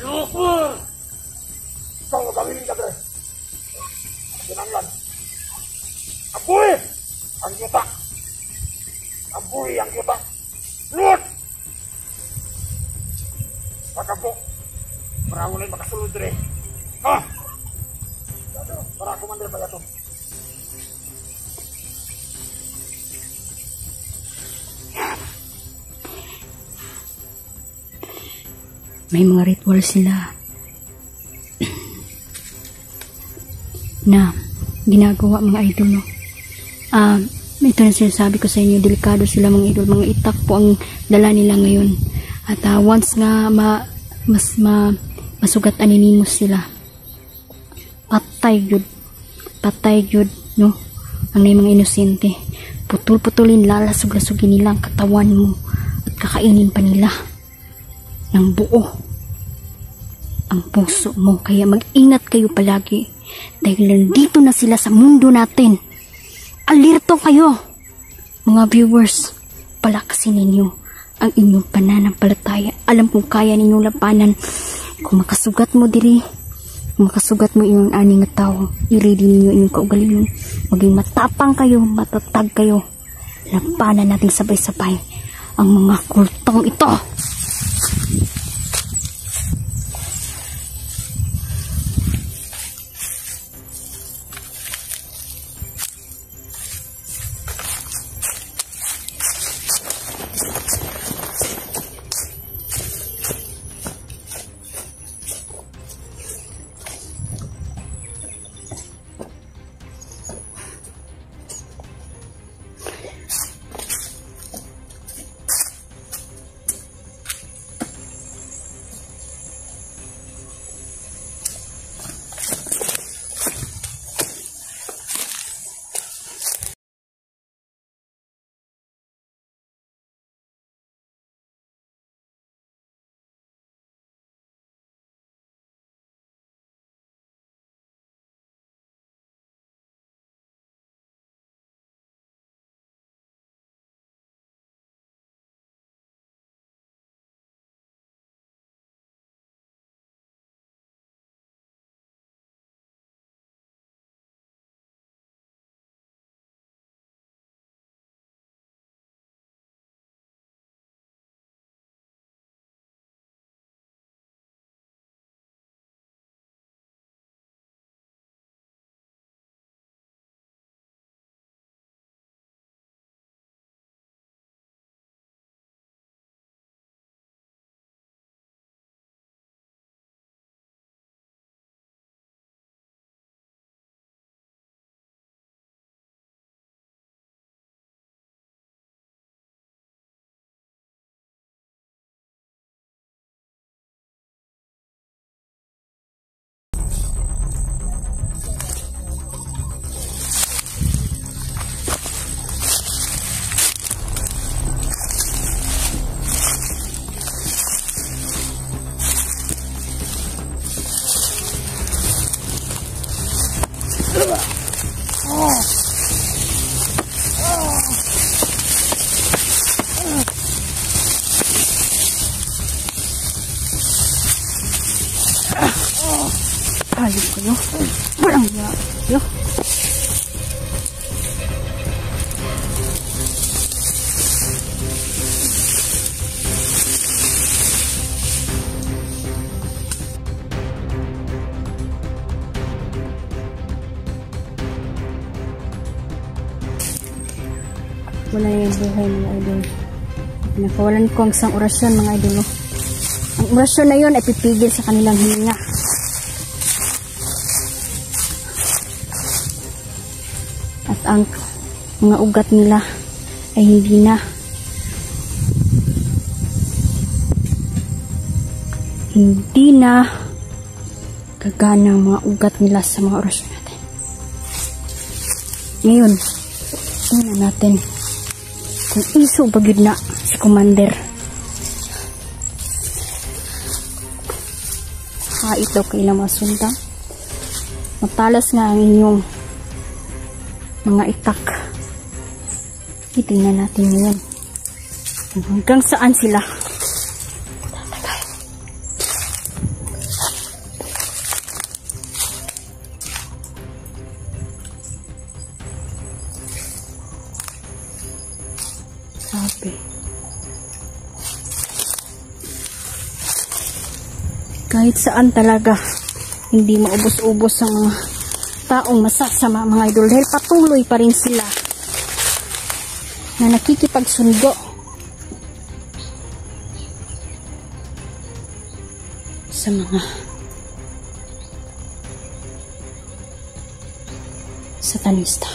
Ano po? Ikaw magawin ka, Dre. Sinanglan. Apoy! Ang yuta! Apoy ang yuta! Lord! Pagkapo! Para wala yung makasulod rin. Ha? Para Commander Bayato. May mga ritual sila na ginagawa mga idol, no? Ito na sinasabi ko sa inyo, delikado sila mga idol, mga itak po ang dala nila ngayon. At once nga masugat aninimos sila, patay yun, no? Ang mga inosente, putulin, lalasug-lasugin nila ang katawan mo at kakainin pa nila ng buo ang puso mo. Kaya mag-ingat kayo palagi dahil nandito na sila sa mundo natin. Alerto kayo mga viewers, palakasin ninyo ang inyong pananampalataya. Alam kong kaya ninyong labanan. Kung makasugat mo diri, kung makasugat mo inyong aning tao, i-ready ninyo inyong kaugalingon. Maging matapang kayo, matatag kayo. Labanan natin sabay-sabay ang mga kultong ito. Hayop kayo. Walang niya kayo. Wala yung buhay mga idol. Nakawalan ko ang isang orasyon mga idol. No? Ang orasyon na yun ay pipigil sa kanilang hininga. At ang mga ugat nila ay hindi na gagana ang mga ugat nila sa mga orasyon natin. Ngayon, tingnan natin kung iso bagyod na si Commander. Hait daw kailang mga sundang. Matalas nga ang inyong mga itak. Itingnan natin ngayon kung hanggang saan sila tatagay. Sabi, kahit saan talaga hindi maubos-ubos ang mga taong masasama mga idol dahil patuloy pa rin sila na nakikipagsundo sa mga satanista.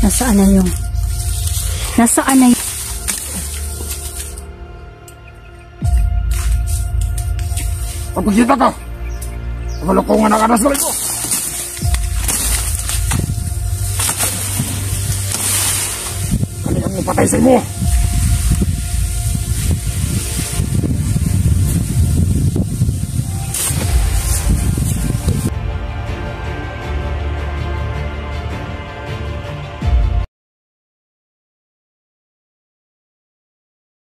Nasaan na yung? Nasaan na yung? Pagkita ka! Pagkalukungan ang anas ko! Kalihan mo patay sa imo!